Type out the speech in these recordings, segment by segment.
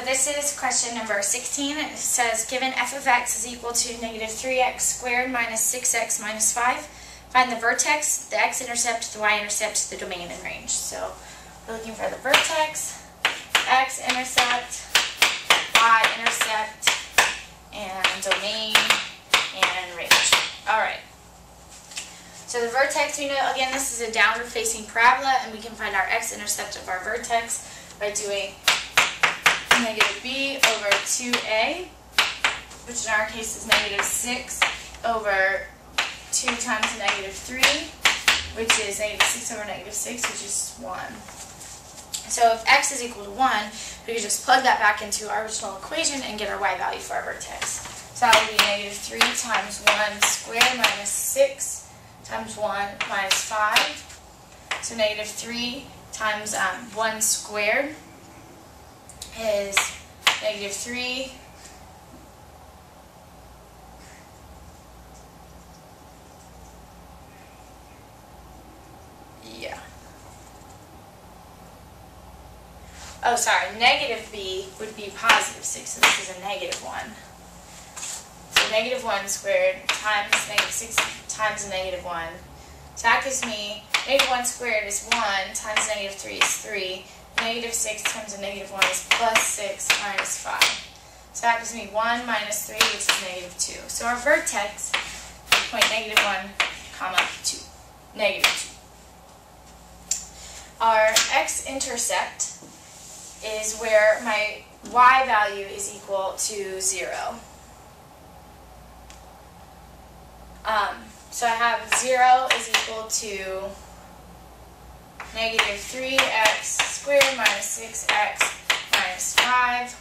This is question number 16. It says, given f of x is equal to negative 3x squared minus 6x minus 5, find the vertex, the x-intercept, the y-intercept, the domain, and range. So we're looking for the vertex, x-intercept, y-intercept, and domain, and range. Alright. So the vertex, we know, again, this is a downward facing parabola, and we can find our x-intercept of our vertex by doing negative b over 2a, which in our case is negative 6 over 2 times negative 3, which is negative 6 over negative 6, which is 1. So if x is equal to 1, we can just plug that back into our original equation and get our y value for our vertex. So that would be negative 3 times 1 squared minus 6 times 1 minus 5. So negative 3 times 1 squared is negative 3 negative b would be positive 6, so this is a negative 1. So negative 1 squared times negative 6 times a negative 1. So that gives me negative 1 squared is 1 times negative 3 is 3. Negative 6 times a negative 1 is plus 6 minus 5. So that gives me 1 minus 3, which is negative 2. So our vertex is point negative 1, comma 2. Negative 2. Our x-intercept is where my y value is equal to 0. So I have 0 is equal to negative 3x squared minus 6x minus 5.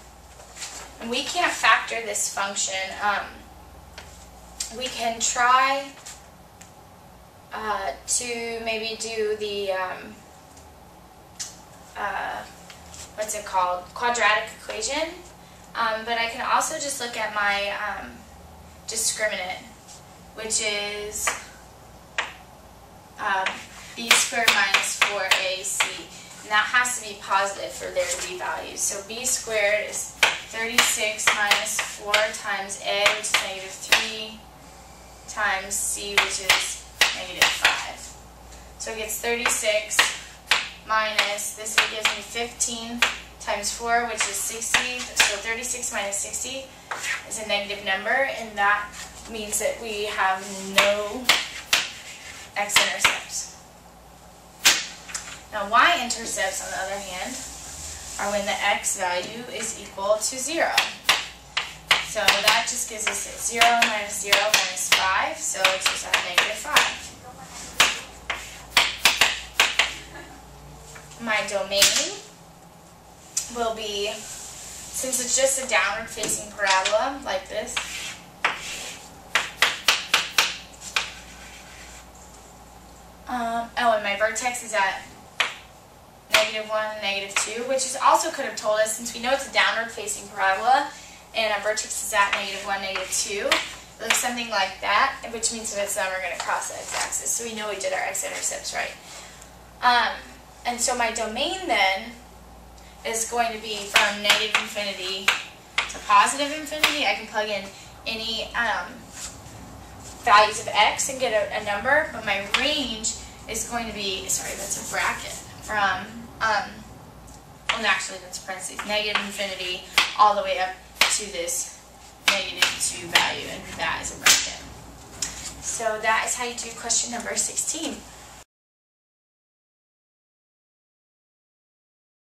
And we can't factor this function. We can try to maybe do the, what's it called, quadratic equation. But I can also just look at my discriminant, which is b squared minus 4ac, and that has to be positive for there to be values. So b squared is 36 minus 4 times a, which is negative 3, times c, which is negative 5. So it gets 36 minus, this gives me 15 times 4, which is 60. So 36 minus 60 is a negative number, and that means that we have no x-intercepts. Now y-intercepts, on the other hand, are when the x value is equal to 0. So that just gives us 0 minus 0 minus 5, so it's just at negative 5. My domain will be, since it's just a downward facing parabola like this, and my vertex is at negative 1 and negative 2, which is also could have told us, since we know it's a downward facing parabola and our vertex is at negative 1, negative 2, it looks something like that, which means if it's done, we're going to cross the x-axis. So we know we did our x-intercepts right. And so my domain then is going to be from negative infinity to positive infinity. I can plug in any values of x and get a number, but my range is going to be, sorry, that's a bracket, from, well actually that's parentheses, negative infinity all the way up to this negative 2 value, and that is a bracket. So that is how you do question number 16.